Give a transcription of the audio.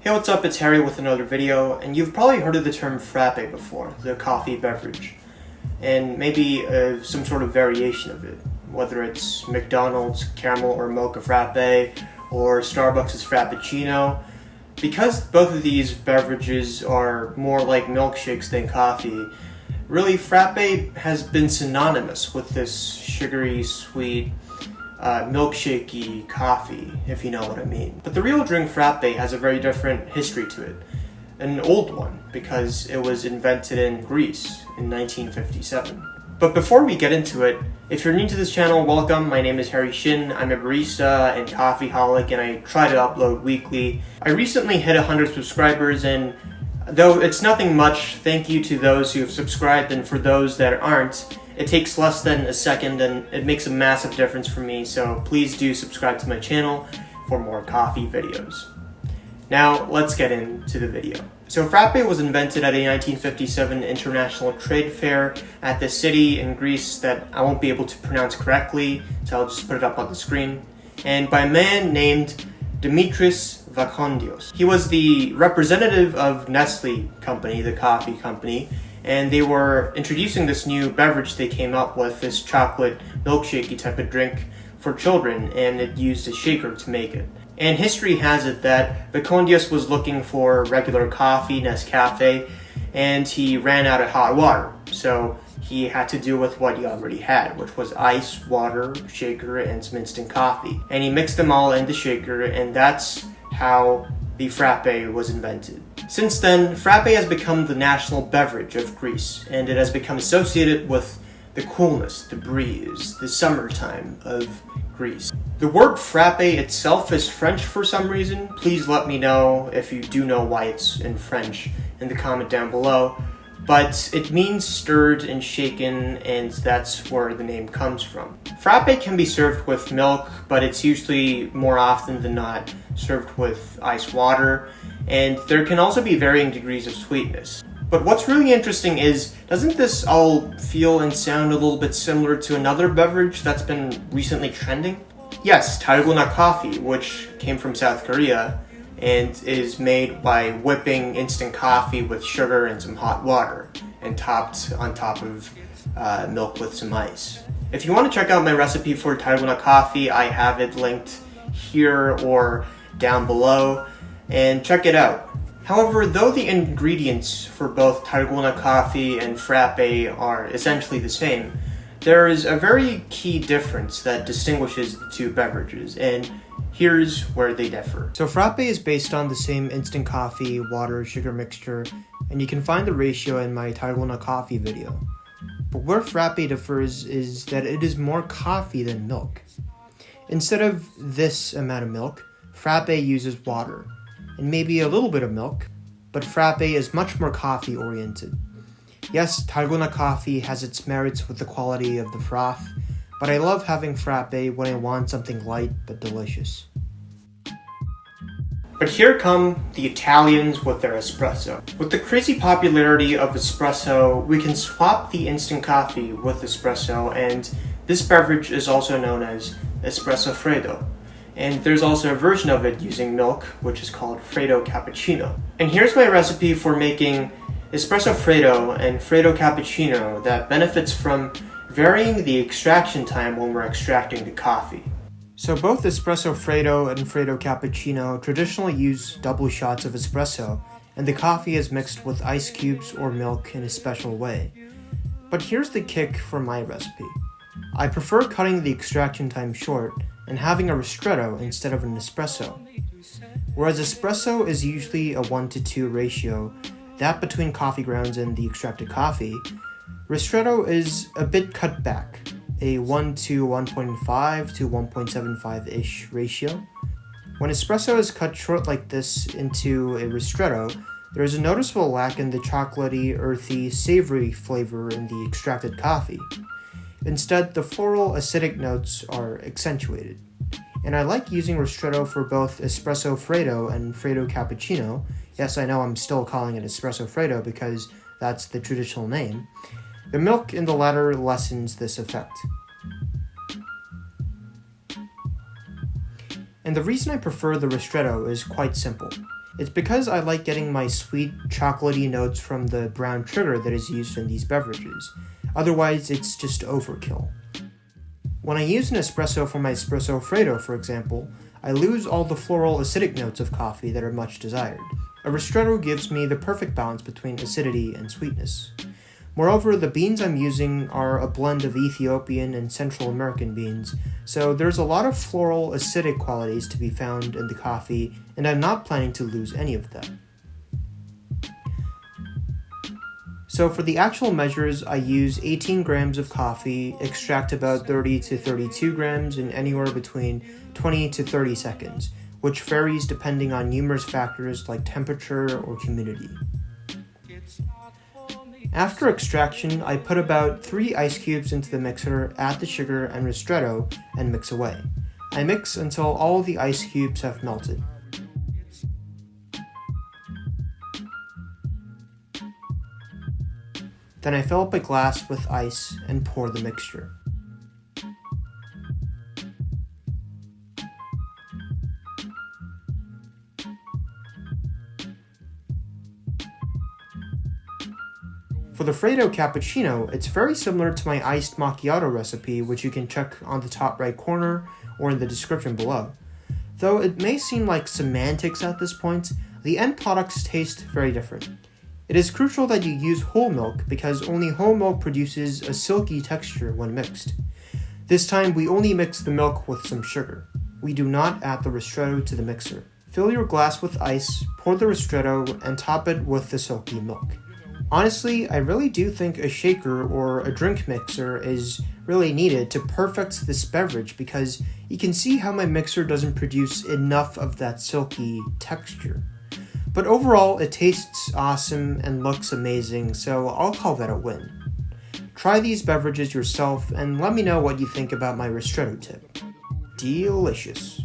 Hey, what's up? It's Harry with another video, and you've probably heard of the term frappe before, the coffee beverage, and maybe some sort of variation of it, whether it's McDonald's caramel or mocha frappe, or Starbucks' Frappuccino. Because both of these beverages are more like milkshakes than coffee, really frappe has been synonymous with this sugary, sweet, milkshakey coffee, if you know what I mean. But the real drink frappe has a very different history to it. An old one, because it was invented in Greece in 1957. But before we get into it, if you're new to this channel, welcome. My name is Harry Shin. I'm a barista and coffeeholic, and I try to upload weekly. I recently hit 100 subscribers, and though it's nothing much, thank you to those who have subscribed, and for those that aren't, it takes less than a second and it makes a massive difference for me, so please do subscribe to my channel for more coffee videos. Now, let's get into the video. So frappe was invented at a 1957 international trade fair at the city in Greece that I won't be able to pronounce correctly, so I'll just put it up on the screen, and by a man named Dimitris Vakondios. He was the representative of Nestle Company, the coffee company, and they were introducing this new beverage they came up with, this chocolate milkshakey type of drink for children, and it used a shaker to make it. And history has it that Vakondios was looking for regular coffee, Nescafe, and he ran out of hot water. So he had to do with what he already had, which was ice, water, shaker, and some instant coffee. And he mixed them all in the shaker, and that's how the frappe was invented. Since then, frappe has become the national beverage of Greece, and it has become associated with the coolness, the breeze, the summertime of Greece. The word frappe itself is French for some reason. Please let me know if you do know why it's in French in the comment down below. But it means stirred and shaken, and that's where the name comes from. Frappe can be served with milk, but it's usually more often than not served with ice water, and there can also be varying degrees of sweetness. But what's really interesting is, doesn't this all feel and sound a little bit similar to another beverage that's been recently trending? Yes, 달고나 coffee, which came from South Korea, and is made by whipping instant coffee with sugar and some hot water, and topped on top of milk with some ice. If you want to check out my recipe for 달고나 coffee, I have it linked here or down below, and check it out. However, though the ingredients for both 달고나 coffee and frappe are essentially the same, there is a very key difference that distinguishes the two beverages, and here's where they differ. So frappe is based on the same instant coffee, water, sugar mixture, and you can find the ratio in my 달고나 coffee video. But where frappe differs is that it is more coffee than milk. Instead of this amount of milk, frappe uses water, and maybe a little bit of milk, but frappe is much more coffee oriented. Yes, 달고나 coffee has its merits with the quality of the froth, but I love having frappe when I want something light but delicious. But here come the Italians with their espresso. With the crazy popularity of espresso, we can swap the instant coffee with espresso, and this beverage is also known as espresso freddo. And there's also a version of it using milk, which is called Freddo cappuccino. And here's my recipe for making espresso freddo and Freddo cappuccino that benefits from varying the extraction time when we're extracting the coffee. So both espresso freddo and Freddo cappuccino traditionally use double shots of espresso, and the coffee is mixed with ice cubes or milk in a special way. But here's the kick for my recipe. I prefer cutting the extraction time short and having a ristretto instead of an espresso. Whereas espresso is usually a 1:2 ratio, that between coffee grounds and the extracted coffee, ristretto is a bit cut back, a 1:1.5 to 1.75-ish ratio. When espresso is cut short like this into a ristretto, there is a noticeable lack in the chocolatey, earthy, savory flavor in the extracted coffee. Instead, the floral acidic notes are accentuated. And I like using ristretto for both espresso freddo and Freddo cappuccino. Yes, I know I'm still calling it espresso freddo because that's the traditional name. The milk in the latter lessens this effect. And the reason I prefer the ristretto is quite simple. It's because I like getting my sweet, chocolatey notes from the brown sugar that is used in these beverages. Otherwise, it's just overkill. When I use an espresso for my espresso Freddo, for example, I lose all the floral acidic notes of coffee that are much desired. A ristretto gives me the perfect balance between acidity and sweetness. Moreover, the beans I'm using are a blend of Ethiopian and Central American beans, so there's a lot of floral acidic qualities to be found in the coffee, and I'm not planning to lose any of them. So for the actual measures, I use 18 grams of coffee, extract about 30 to 32 grams in anywhere between 20 to 30 seconds, which varies depending on numerous factors like temperature or humidity. After extraction, I put about 3 ice cubes into the mixer, add the sugar and ristretto, and mix away. I mix until all the ice cubes have melted. Then I fill up a glass with ice and pour the mixture. For the Freddo cappuccino, it's very similar to my iced macchiato recipe, which you can check on the top right corner or in the description below. Though it may seem like semantics at this point, the end products taste very different. It is crucial that you use whole milk because only whole milk produces a silky texture when mixed. This time we only mix the milk with some sugar. We do not add the ristretto to the mixer. Fill your glass with ice, pour the ristretto, and top it with the silky milk. Honestly, I really do think a shaker or a drink mixer is really needed to perfect this beverage because you can see how my mixer doesn't produce enough of that silky texture. But overall, it tastes awesome and looks amazing, so I'll call that a win. Try these beverages yourself and let me know what you think about my ristretto tip. Delicious.